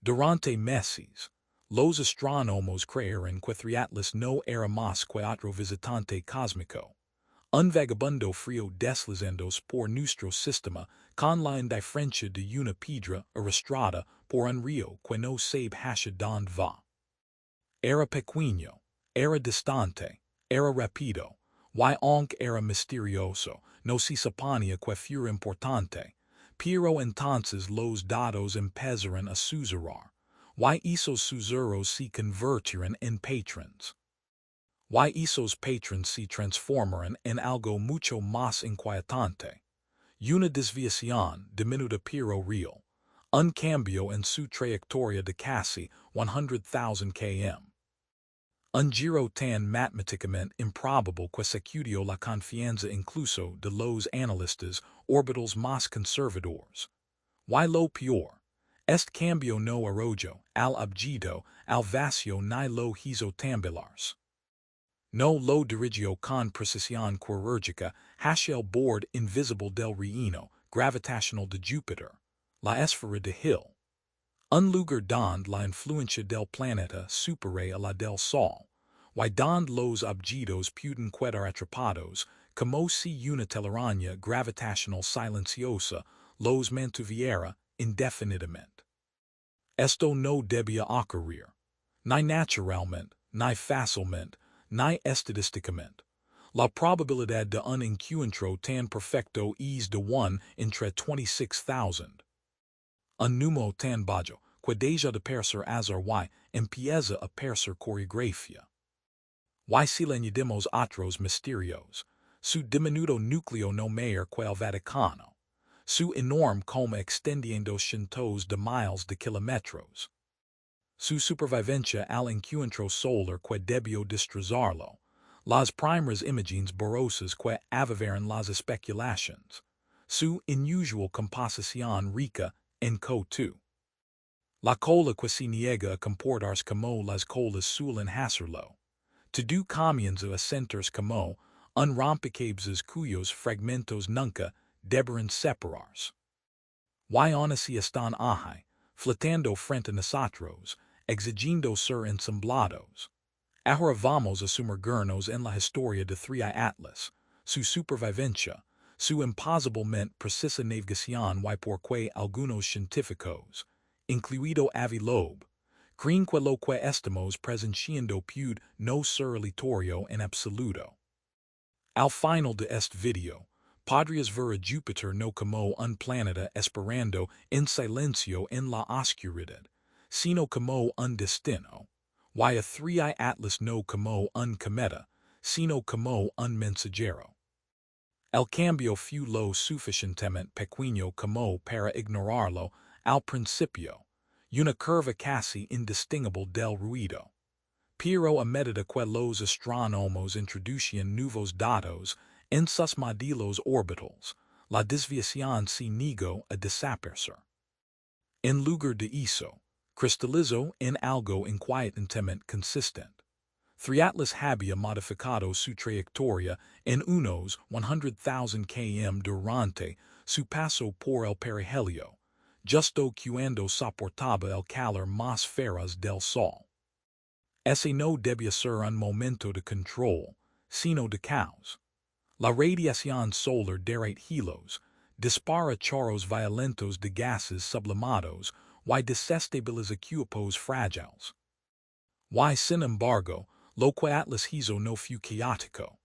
Durante meses, los astronomos creyeron que triatlas no era más que otro visitante cósmico. Un vagabundo frío deslizando por nuestro sistema con la indiferencia de una piedra arrastrada por un río que no sabe hacia dónde va. Era pequeño, era distante, era rápido, y aunque era misterioso, no se suponía que fuera importante, pero entonces los dados empezaron a susurrar, y esos susurros se convirtieron en patrons. Y esos patrons se transformaron en algo mucho más inquietante. Una desviación diminuta pero real. Un cambio en su trayectoria de casi 100,000 km. Un giro tan matemáticamente improbable que sacudió la confianza incluso de los analistas orbitales más conservadores. Y lo peor, este cambio no arrojo al objeto al vacío ni lo hizo temblar. No lo dirigió con precisión quirúrgica hacia el borde invisible del reino gravitacional de Júpiter, la esfera de Hill. Un lugar donde la influencia del planeta supera a la del Sol, y donde los objetos pueden quedar atrapados, como si una telaraña gravitacional silenciosa los mantuviera indefinidamente. Esto no debía ocurrir, ni naturalmente, ni fácilmente, ni estadísticamente. La probabilidad de un encuentro tan perfecto es de 1 entre 26,000. Un número tan bajo, que deja de parecer azar y empieza a parecer coreografía. Y si le añadimos otros misterios, su diminuto núcleo no mayor que el Vaticano, su enorme coma extendiendo cientos de miles de kilómetros, su supervivencia al encuentro solar que debió destrozarlo, las primeras imágenes borrosas que avivaron las especulaciones, su inusual composición rica en CO2. La cola que se niega a comportarse como las colas suelen hacerlo. Todo comienza a sentirse como un rompecabezas cuyos fragmentos nunca deberán separarse. Y aún así están ahí, flotando frente a nosotros, exigiendo ser ensamblados. Ahora vamos a sumergirnos en la historia de Atlas, su supervivencia, su imposiblemente precisa navegación y por qué algunos científicos, incluido Avi Loeb, creen que lo que estamos presenciando puede no ser aleatorio en absoluto. Al final de este video, podrías ver a Júpiter no como un planeta esperando en silencio en la oscuridad, sino como un destino, y a Atlas no como un cometa, sino como un mensajero. El cambio fue lo suficientemente pequeño como para ignorarlo al principio, una curva casi indistinguible del ruido. Pero a medida que los astrónomos introducían nuevos datos en sus modelos orbitales, la desviación se negó a desaparecer. En lugar de eso, cristalizó en algo inquietantemente consistente. Atlas había modificado su trayectoria en unos 100,000 km durante su paso por el perihelio, justo cuando soportaba el calor más feroz del Sol. Ese no debía ser un momento de control, sino de caos. La radiación solar derrite hilos, dispara chorros violentos de gases sublimados y desestabiliza cuerpos frágiles. Y sin embargo, lo que Atlas hizo no fue caótico.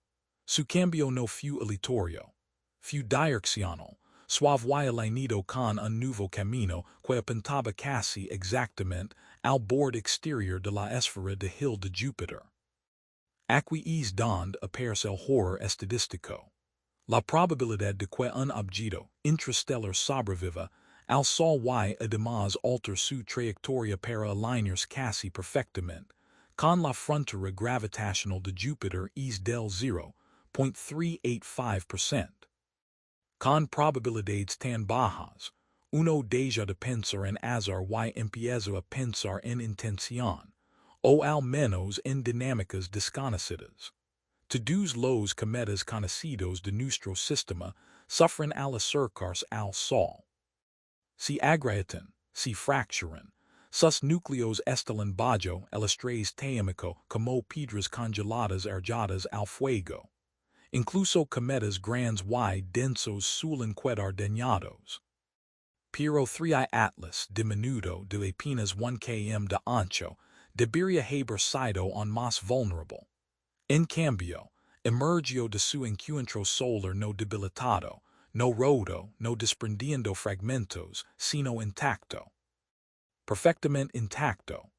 Su cambio no fue aleatorio. Fue direccional, suave y alineado con un nuevo camino que apuntaba casi exactamente al borde exterior de la esfera de Hill de Júpiter. Aquí es donde aparece el horror estadístico. La probabilidad de que un objeto interstellar sobreviva al Sol y además alter su trayectoria para alinearse casi perfectamente con la frontera gravitacional de Júpiter es del 0.385%. Con probabilidades tan bajas, uno deja de pensar en azar y empieza a pensar en intención, o al menos en dinámicas desconocidas. Todos los cometas conocidos de nuestro sistema sufren al acercarse al Sol. Se agrietan, se fracturan, Sus núcleos estelan bajo, el estrés teómico, como piedras congeladas arrojadas al fuego. Incluso cometas grandes y densos suelen quedar dañados. Pero 3 atlas diminuto de apenas 1 km de ancho, debería haber sido on más vulnerable. En cambio, emergió de su encuentro solar no debilitado, no roto, no desprendiendo fragmentos, sino intacto. Perfectamente intacto.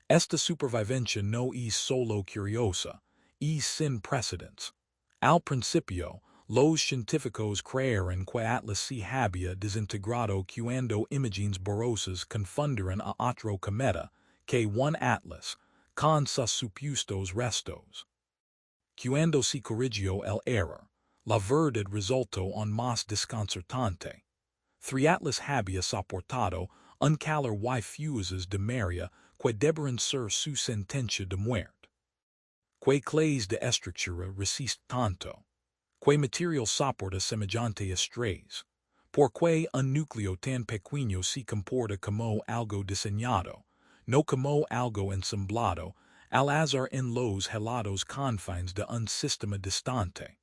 Esta supervivencia no es solo curiosa, es sin precedentes. Al principio, los científicos creyeron que Atlas se había desintegrado cuando imágenes borrosas confundieron a otro cometa, que un Atlas, con sus supuestos restos. Cuando se corrigió el error, la verdad resultó aún más desconcertante. 3 Atlas había soportado un calor y fuses de Maria que deberían ser su sentencia de muerte. Que clase de estructura resiste tanto. Que material soporta semejante estrés. Porque un núcleo tan pequeño se comporta como algo diseñado, no como algo ensamblado, al azar en los helados confines de un sistema distante.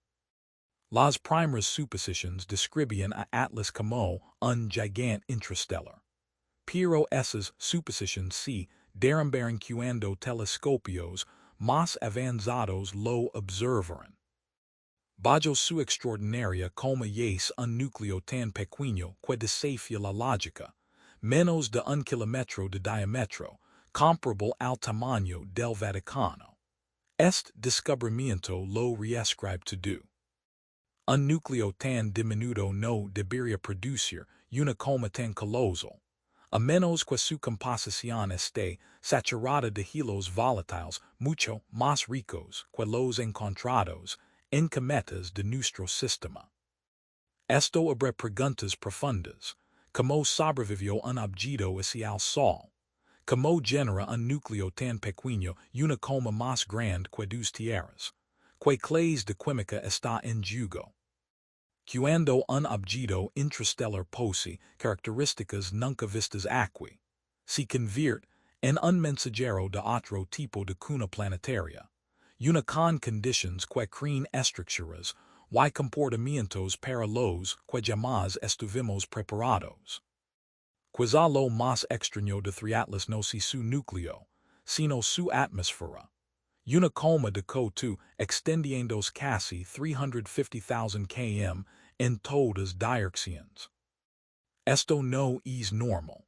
Las primeras suposiciones describían a Atlas como un gigante intrastellar. Pero esas suposiciones se derrumbaron cuando telescopios más avanzados lo observaron. Bajo su extraordinaria como es un núcleo tan pequeño que desafía la lógica, menos de 1 kilómetro de diámetro, comparable al tamaño del Vaticano. Este descubrimiento lo reescribe todo. Un núcleo tan diminuto no debería producir una coma tan colosal, a menos que su composición esté saturada de hilos volatiles mucho más ricos que los encontrados en cometas de nuestro sistema. Esto abre preguntas profundas. ¿Cómo sobrevivió un objeto hacia el Sol? ¿Cómo genera un núcleo tan pequeño una coma más grande que 2 tierras? ¿Qué clase de química está en juego? Cuando un objeto intrastellar posee características nunca vistas aquí, se convierte en un mensajero de otro tipo de cuna planetaria, una con condiciones que crean estructuras y comportamientos para los que jamás estuvimos preparados. Quizá lo más extraño de 3 Atlas no es su núcleo, sino su atmósfera. Una coma de CO2 extendiéndose casi 350,000 km en todas direcciones. Esto no es normal.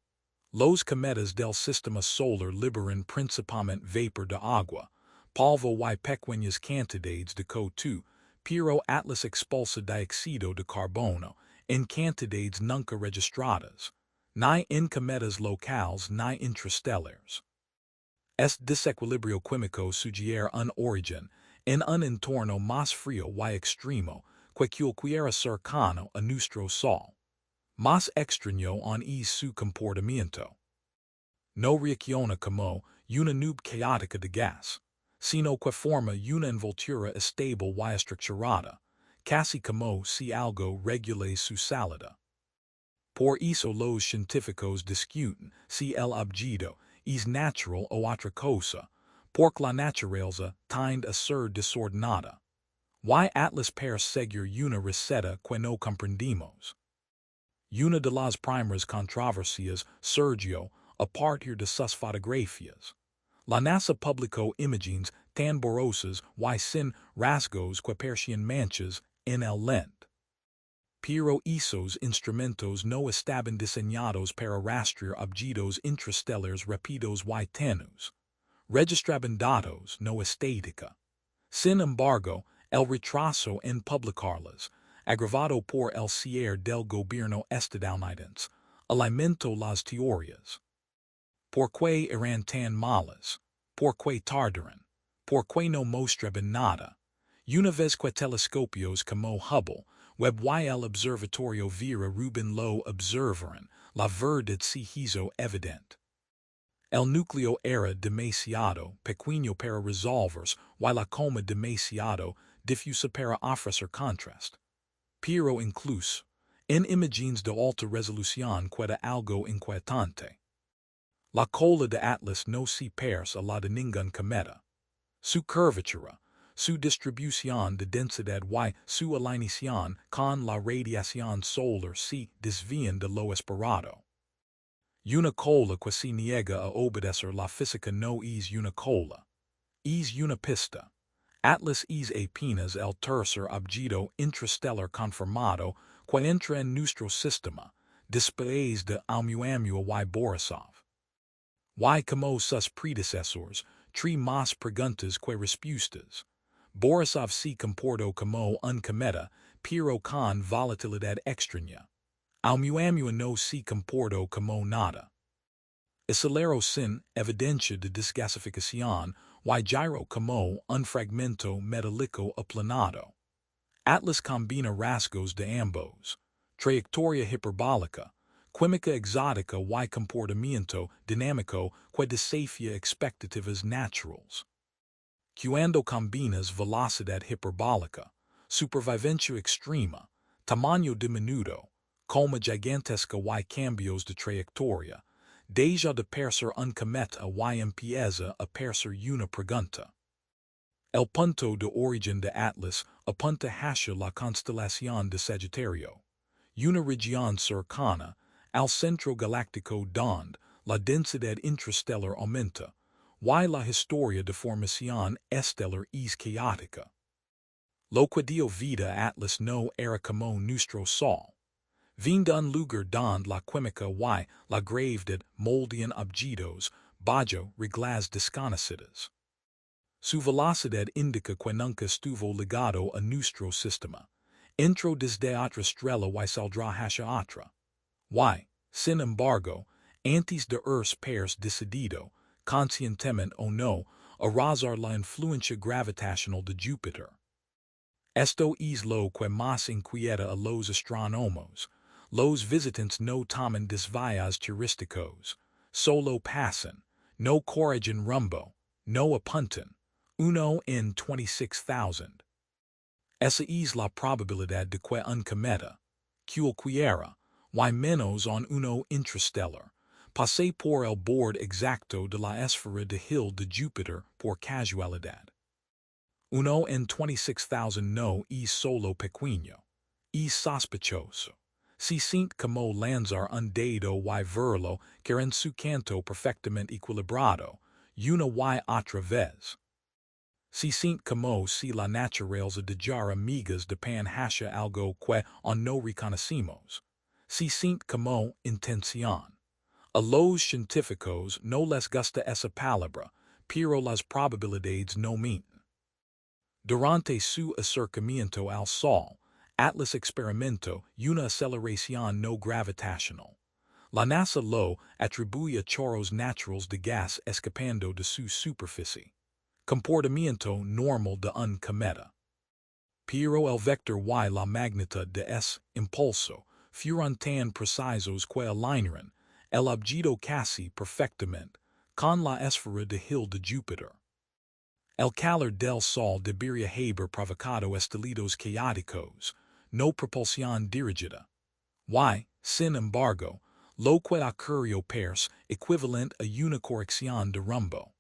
Los cometas del sistema solar liberan principalmente vapor de agua, polvo y pequeñas cantidades de CO2, pero Atlas expulsa dióxido de carbono en cantidades nunca registradas, ni en cometas locales ni intrastellares. Este desequilibrio químico sugiere un origen en un entorno más frío y extremo que cualquiera cercano a nuestro Sol. Más extraño aún es su comportamiento. No reacciona como una nube caótica de gas, sino que forma una envoltura estable y estructurada, casi como si algo regule su salida. Por eso los científicos discuten si el objeto es natural o otra cosa, porque la naturaleza tiende a ser desordenada. Y Atlas perseguir una receta que no comprendimos. Una de las primeras controversias surgió a partir de sus fotografías. La NASA publicó imágenes tan borrosas y sin rasgos que parecían manchas en el lente. Pero esos instrumentos no estaban diseñados para rastrear objetos intrastellares rápidos y tenues. Registraban datos, no estética. Sin embargo, el retraso en publicarlas, agravado por el cierre del gobierno estadounidense, alimentó las teorías. ¿Por qué eran tan malas? ¿Por qué tardaron? ¿Por qué no mostraban nada? Una vez que telescopios como Hubble, Webb y el Observatorio Vera Rubin lo observaron, la verdad se hizo evidente. El núcleo era demasiado pequeño para resolverse y la coma demasiado difusa para ofrecer contraste. Pero incluso, en imágenes de alta resolución queda algo inquietante. La cola de Atlas no se perce a la de ningún cometa. Su curvatura, su distribución de densidad y su alineación con la radiación solar se desvían de lo esperado. Una cola que se niega a obedecer la física no es una cola. Es una pista. Atlas es apenas el tercer objeto interstellar confirmado que entra en nuestro sistema, después de Oumuamua y Borisov. Y como sus predecesores, tres más preguntas que respuestas. Borisov se comportó como un cometa, pero con volatilidad extraña. Oumuamua no se comportó como nada. Acelero sin evidencia de desgasificación y giro como un fragmento metálico aplanado. Atlas combina rasgos de ambos, trayectoria hiperbólica, química exótica y comportamiento dinámico que desafía expectativas naturales. Cuando combinas velocidad hiperbólica, supervivencia extrema, tamaño diminuto, coma gigantesca y cambios de trayectoria, deja de percer un cometa y empieza a percer una pregunta. El punto de origen de Atlas apunta hacia la constelación de Sagittario, una región cercana al centro galáctico donde la densidad interstellar aumenta, y la historia de formación estelar es caótica. Lo que dio vida a Atlas no era como nuestro Sol. Vin de un lugar donde la química y la gravedad moldean objetos bajo reglas desconocidas. Su velocidad indica que nunca estuvo ligado a nuestro sistema. Entró desde otra estrella y saldrá hacia otra. Y, sin embargo, antes de per's decidido, conscientemente o no, a rozar la influencia gravitacional de Júpiter. Esto es lo que más inquieta a los astrónomos. Los visitantes no toman desvíos turísticos, solo pasan, no corrigen rumbo, no apuntan. 1 en 26,000. Esa es la probabilidad de que un cometa, cualquiera, y menos en uno interstellar, pase por el borde exacto de la esfera de Hill de Júpiter por casualidad. 1 en 26,000 no es solo pequeño, es sospechoso. Se siente como lanzar un dado y verlo que en su canto perfectamente equilibrado, una y otra vez. Se siente como si la naturaleza de jar amigas de pan hacia algo que no reconocemos. Se siente como intención. A los científicos no les gusta esa palabra, pero las probabilidades no mienten. Durante su acercamiento al Sol, Atlas experimentó una aceleración no gravitacional. La NASA lo atribuye a chorros naturales de gas escapando de su superficie. Comportamiento normal de un cometa. Pero el vector y la magnitud de ese impulso fueron tan precisos que alinearon el objeto casi perfectamente con la esfera de Hill de Júpiter. El calor del Sol debería haber provocado estalidos caóticos, no propulsión dirigida. Y, sin embargo, lo que ocurrió per's equivalente a una corrección de rumbo.